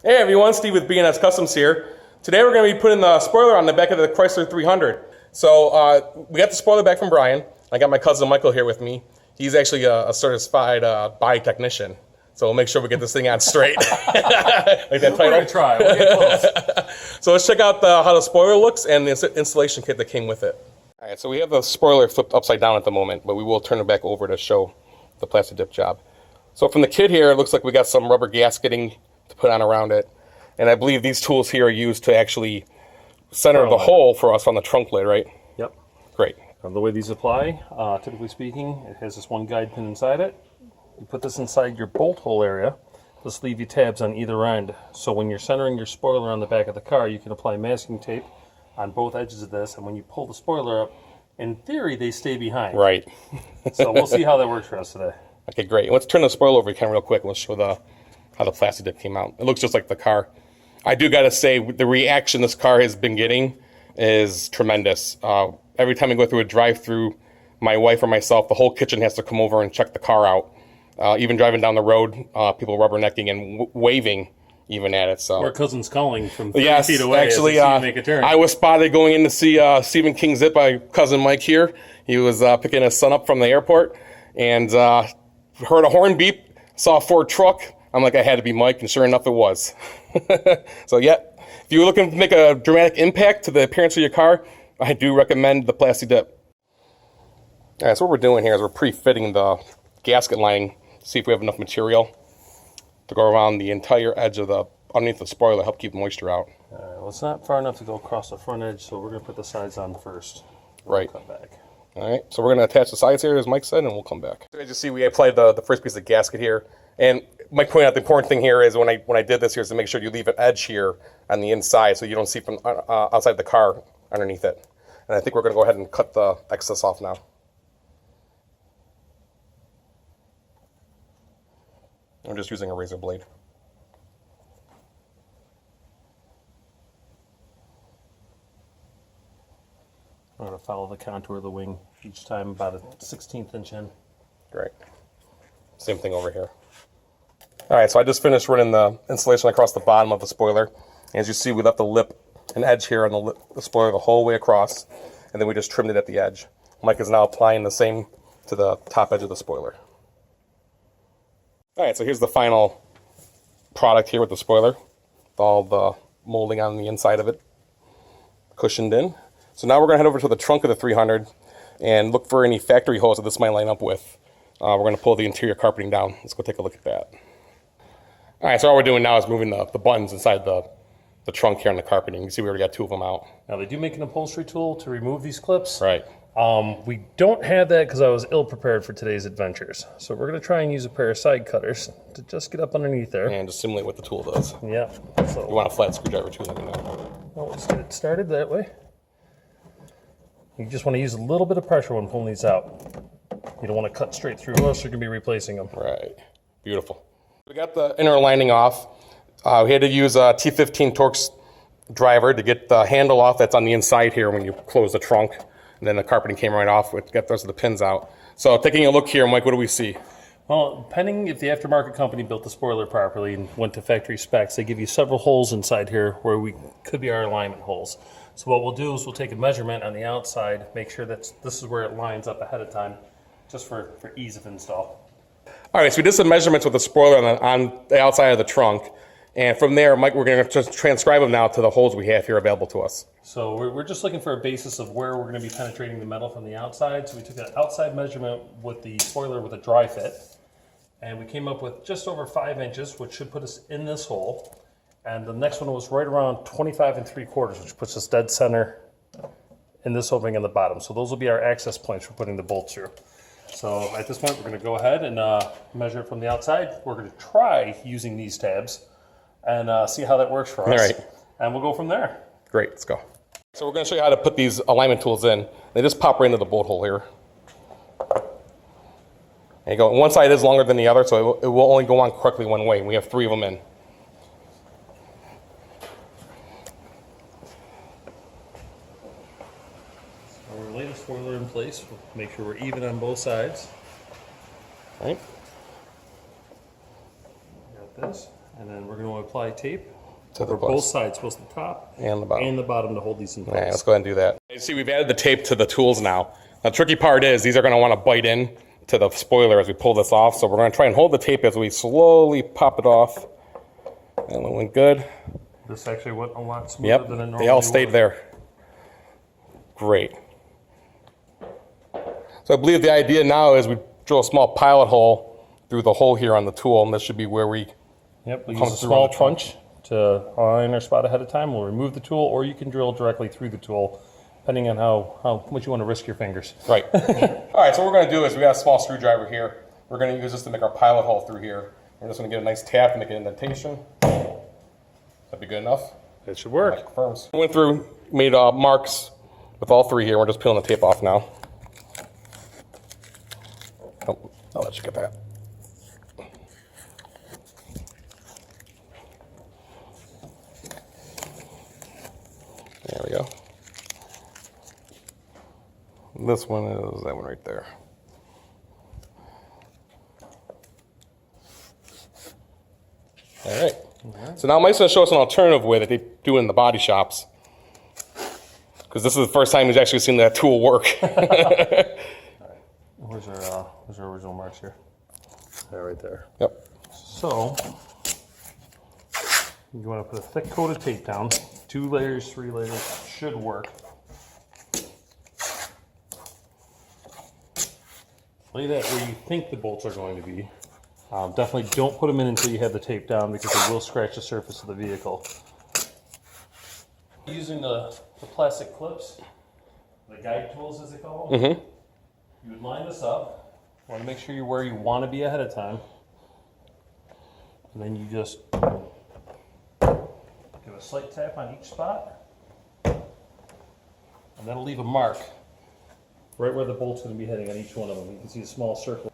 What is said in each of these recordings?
Hey everyone, Steve with B&S Customs here. Today we're going to be putting the spoiler on the back of the Chrysler 300. So we got the spoiler back from Brian. I got my cousin Michael here with me. He's actually a certified body technician. So we'll make sure we get this thing on straight. Like that title? We're going to try. We'll get close. So let's check out how the spoiler looks and the installation kit that came with it. All right, so we have the spoiler flipped upside down at the moment, but we will turn it back over to show the Plastidip job. So from the kit here, it looks like we got some rubber gasketing to put on around it. And I believe these tools here are used to actually center the hole for us on the trunk lid, right? Yep. Great. The way these apply, typically speaking, it has this one guide pin inside it. You put this inside your bolt hole area. Just leave you tabs on either end. So when you're centering your spoiler on the back of the car, you can apply masking tape on both edges of this. And when you pull the spoiler up, in theory, they stay behind. Right. So we'll see how that works for us today. Okay, great. Let's turn the spoiler over real quick. We'll show how the Plastidip came out. It looks just like the car. I do got to say, the reaction this car has been getting is tremendous. Every time we go through a drive-through, my wife or myself, the whole kitchen has to come over and check the car out. Even driving down the road, people rubbernecking and waving even at it. So our cousin's calling from 30 feet away. Actually, as make a turn. I was spotted going in to see Stephen King's It by cousin Mike here. He was picking his son up from the airport and heard a horn beep, saw a Ford truck. I'm like, I had to be Mike, and sure enough, it was. So, yeah, if you're looking to make a dramatic impact to the appearance of your car, I do recommend the Plastidip. All right, so what we're doing here is we're pre-fitting the gasket lining to see if we have enough material to go around the entire edge of underneath the spoiler, help keep the moisture out. All right, well, it's not far enough to go across the front edge, so we're going to put the sides on first. Right. Come back. All right, so we're going to attach the sides here, as Mike said, and we'll come back. So as you see, we applied the first piece of gasket here. And Mike pointed out the important thing here is when I did this here is to make sure you leave an edge here on the inside so you don't see from outside the car underneath it. And I think we're going to go ahead and cut the excess off now. I'm just using a razor blade. I'm going to follow the contour of the wing each time about a 1/16 inch in. Great. Same thing over here. All right, so I just finished running the insulation across the bottom of the spoiler. As you see, we left the lip and edge here on the spoiler the whole way across, and then we just trimmed it at the edge. Mike is now applying the same to the top edge of the spoiler. All right, so here's the final product here with the spoiler, with all the molding on the inside of it, cushioned in. So now we're going to head over to the trunk of the 300 and look for any factory holes that this might line up with. We're going to pull the interior carpeting down. Let's go take a look at that. All right, so all we're doing now is moving the buttons inside the trunk here on the carpeting. You can see we already got 2 of them out. Now, they do make an upholstery tool to remove these clips. Right. We don't have that because I was ill-prepared for today's adventures. So we're going to try and use a pair of side cutters to just get up underneath there. And just simulate what the tool does. Yeah. So you want a flat screwdriver too, let me know. Well, let's get it started that way. You just want to use a little bit of pressure when pulling these out. You don't want to cut straight through, or else you're going to be replacing them. Right. Beautiful. We got the inner lining off. We had to use a T15 Torx driver to get the handle off that's on the inside here when you close the trunk. And then the carpeting came right off. We got the rest of the pins out. So taking a look here, Mike, what do we see? Well, depending if the aftermarket company built the spoiler properly and went to factory specs, they give you several holes inside here where we could be our alignment holes. So what we'll do is we'll take a measurement on the outside, make sure that this is where it lines up ahead of time, just for ease of install. All right, so we did some measurements with the spoiler on the outside of the trunk. And from there, Mike, we're going to just transcribe them now to the holes we have here available to us. So we're just looking for a basis of where we're going to be penetrating the metal from the outside. So we took an outside measurement with the spoiler with a dry fit. And we came up with just over 5 inches, which should put us in this hole. And the next one was right around 25 3/4, which puts us dead center in this opening on the bottom. So those will be our access points for putting the bolts through. So at this point, we're going to go ahead and measure it from the outside. We're going to try using these tabs and see how that works for us. All right. And we'll go from there. Great, let's go. So we're going to show you how to put these alignment tools in. They just pop right into the bolt hole here. There you go. One side is longer than the other, so it will only go on correctly one way. We have 3 of them in. So we'll lay the spoiler in place. We'll make sure we're even on both sides. All right. Got this. And then we're going to apply tape To the over both post. sides, both the top And the bottom. to hold these in All right, place. let's go ahead and do that. You see, we've added the tape to the tools now. The tricky part is these are going to want to bite in to the spoiler as we pull this off. So we're going to try and hold the tape as we slowly pop it off. And it went good. This actually went a lot smoother than it normally They all stayed would. there. Great. So I believe the idea now is we drill a small pilot hole through the hole here on the tool, and this should be where we Yep, we come use a through small on the trunk. punch to align our spot ahead of time. We'll remove the tool, or you can drill directly through the tool, depending on how much you want to risk your fingers. Right. All right, so what we're going to do is we got a small screwdriver here. We're going to use this to make our pilot hole through here. We're just going to get a nice tap and make an indentation. That'd be good enough. It should work. That confirms. We went through, made marks with all three here. We're just peeling the tape off now. Oh, I'll let you get that. There we go. This one is that one right there. All right. So now Mike's going to show us an alternative way that they do in the body shops. Because this is the first time he's actually seen that tool work. Where's our original marks here? There, right there. Yep. So, you want to put a thick coat of tape down. 2 layers, 3 layers should work. Lay that where you think the bolts are going to be. Definitely don't put them in until you have the tape down because they will scratch the surface of the vehicle. Using the plastic clips, the guide tools as they call them, you would line this up. You want to make sure you're where you want to be ahead of time. And then you just give a slight tap on each spot. And that'll leave a mark right where the bolt's going to be heading on each one of them. You can see a small circle.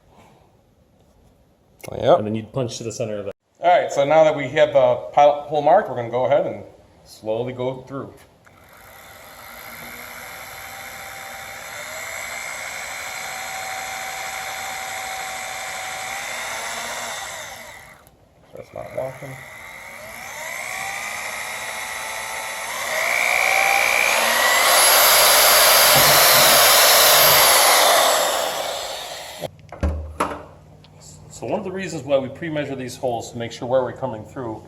Yep. And then you'd punch to the center of that. All right, so now that we have the pilot hole marked, we're going to go ahead and slowly go through. That's not walking. So one of the reasons why we pre-measure these holes to make sure where we're coming through,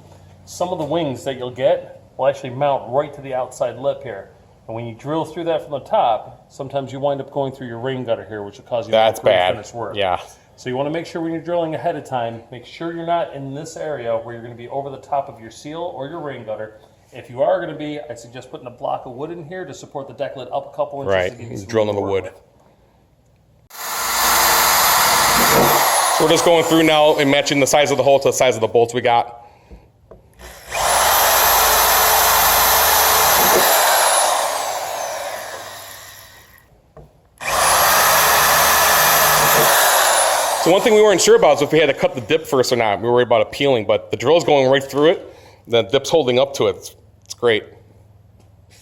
some of the wings that you'll get will actually mount right to the outside lip here. And when you drill through that from the top, sometimes you wind up going through your rain gutter here, which will cause you That's to bad. finish work. Yeah. So you want to make sure when you're drilling ahead of time, make sure you're not in this area where you're going to be over the top of your seal or your rain gutter. If you are going to be, I'd suggest putting a block of wood in here to support the deck lid up a couple inches. Right, To give you some drilling in room the to wood. work with. So we're just going through now and matching the size of the hole to the size of the bolts we got. So one thing we weren't sure about is if we had to cut the dip first or not. We were worried about it peeling, but the drill's going right through it. The dip's holding up to it. It's great. What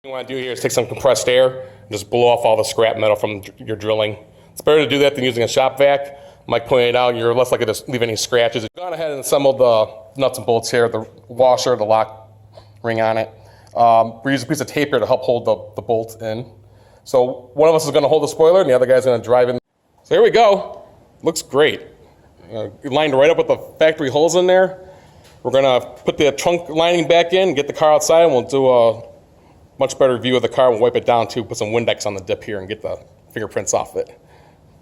you want to do here is take some compressed air and just blow off all the scrap metal from your drilling. It's better to do that than using a shop vac. Mike pointed out you're less likely to leave any scratches. I've gone ahead and assembled the nuts and bolts here, the washer, the lock ring on it. We use a piece of tape here to help hold the bolt in. So one of us is going to hold the spoiler and the other guy's going to drive in. So here we go. Looks great. Lined right up with the factory holes in there. We're going to put the trunk lining back in, get the car outside, and we'll do a much better view of the car. We'll wipe it down too, put some Windex on the dip here and get the fingerprints off it.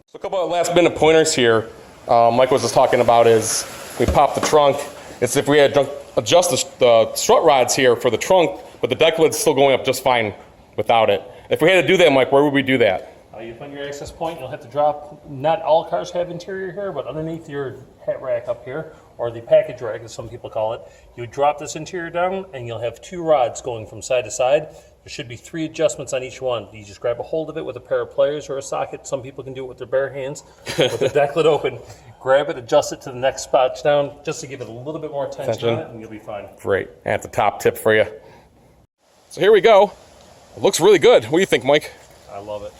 So a couple of last minute pointers here. Mike was just talking about is we pop the trunk. It's if we had adjust the strut rods here for the trunk, but the deck lid's still going up just fine without it. If we had to do that, Mike, where would we do that? You find your access point, you'll have to drop, not all cars have interior here, but underneath your hat rack up here, or the package rack as some people call it, you drop this interior down and you'll have 2 rods going from side to side. There should be 3 adjustments on each one. You just grab a hold of it with a pair of pliers or a socket. Some people can do it with their bare hands, with the deck lid open. Grab it, adjust it to the next spot down, just to give it a little bit more tension on it, and you'll be fine. Great. And that's a top tip for you. So here we go. It looks really good. What do you think, Mike? I love it.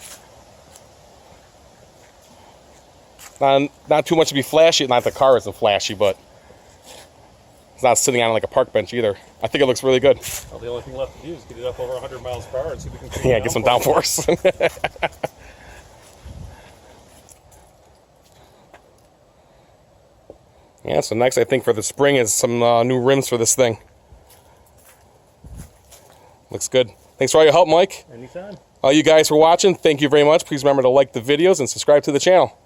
Not too much to be flashy. Not the car isn't flashy, but It's not sitting on like a park bench either. I think it looks really good. Well, the only thing left to do is get it up over 100 miles per hour and see if we can Yeah, get some downforce. Yeah, so next I think for the spring is some new rims for this thing. Looks good. Thanks for all your help, Mike. Anytime. All you guys for watching, thank you very much. Please remember to like the videos and subscribe to the channel.